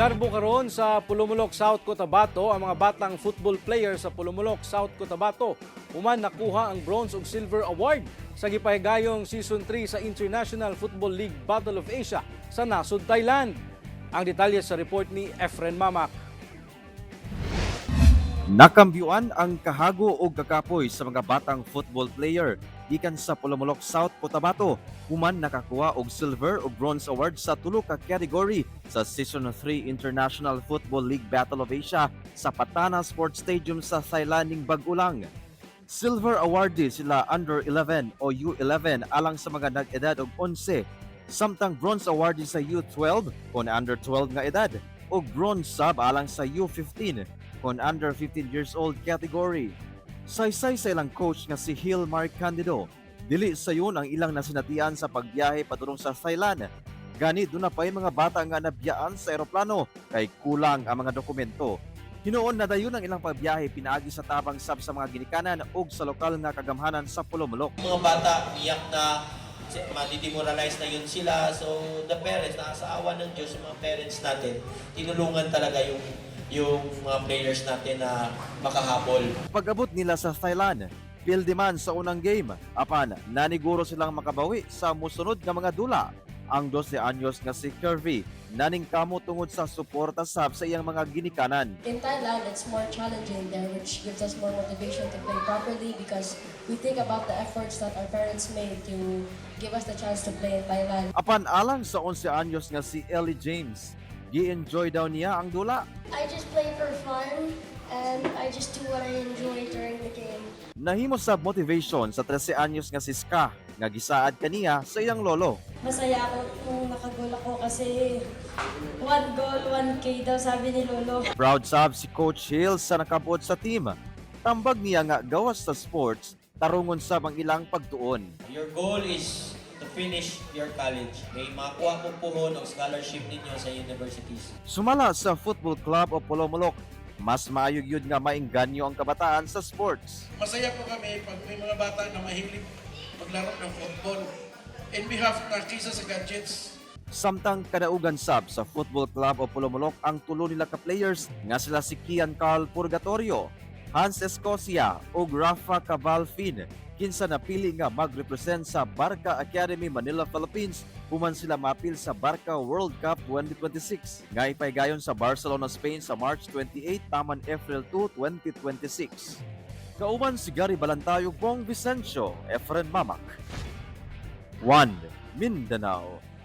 Garbo karon sa Polomolok, South Cotabato ang mga batang football player sa Polomolok, South Cotabato. Human nakuha ang bronze ug silver award sa gipahigayong Season 3 sa International Football League Battle of Asia sa nasod Thailand. Ang detalye sa report ni Efren Mamak. Nakambyuan ang kahago o kakapoy sa mga batang football player gikan sa Polomolok, South Cotabato. Human nakakuha og silver ug bronze award sa tulo ka category sa Season 3 International Football League Battle of Asia sa Patana Sports Stadium sa Thailand ning Bag-ulang. Silver awardee sila under 11 o U11 alang sa mga nag-edad og 11, samtang bronze awardee sa U12 kon under 12 nga edad ug bronze sub alang sa U15 kon under 15 years old category. Saysay sa ilang coach nga si Hilmar Candido, dili sayon ang ilang nasinatian sa pagbiyahe padulong sa Thailand. Gani doon na pa'y mga bata nga nabiyaan sa eroplano kay kulang ang mga dokumento. Hinoon na dayon ang ilang pagbiyahe pinaagi sa tabang sab sa mga ginikanan ug sa lokal nga kagamhanan sa Polomolok. Mga bata iyak na ma-demoralize na yun sila. So the parents, sa awa ng Diyos, mga parents natin, tinulungan talaga yung mga players natin na makahabol. Pag-abot nila sa Thailand, pildi man sa unang game, apan naniguro silang makabawi sa musunod nga mga dula. Ang 12 anyos nga si Kirby naning kamo tungod sa suporta sab sa iyang mga ginikanan. In Thailand, it's more challenging there, which gives us more motivation to play properly because we think about the efforts that our parents made to give us the chance to play in Thailand. Apan alang sa 11 anyos nga si Ellie James, gi-enjoy daw niya ang dula. I just play for fun and I just do what I enjoy during the game. Nahimo sa motivation sa 13 anyos nga si Ska nga gisaad kaniya sa iyang lolo. Masaya ako nung nakagol ako kasi 1 goal, 1K daw sabi ni Lolo. Proud sab si Coach Hill sa nakabuot sa team. Tambag niya nga gawas sa sports, tarungon sab ang ilang pagtuon. Your goal is to finish your college. May makuha po puhon o scholarship ninyo sa universities. Sumala sa Football Club o Polomolok, mas maayog yun nga maingganyo ang kabataan sa sports. Masaya po kami pag may mga bata na mahilig maglaro ng football in behalf na kisa sa gadgets. Samtang kadaugan sab sa Football Club o Polomolok ang tulo nila ka players nga sila si Kian Carl Purgatorio, Hans Escocia ug Rafa Cabalfin kinsa napili nga mag-represent sa Barca Academy Manila, Philippines human sila mapil sa Barca World Cup 2026 nga ipaygayon sa Barcelona, Spain sa March 28 taman April 2, 2026. Kauban si Gary Balantayog, Bong Vicencio, Efren Mamak. 1. Mindanao.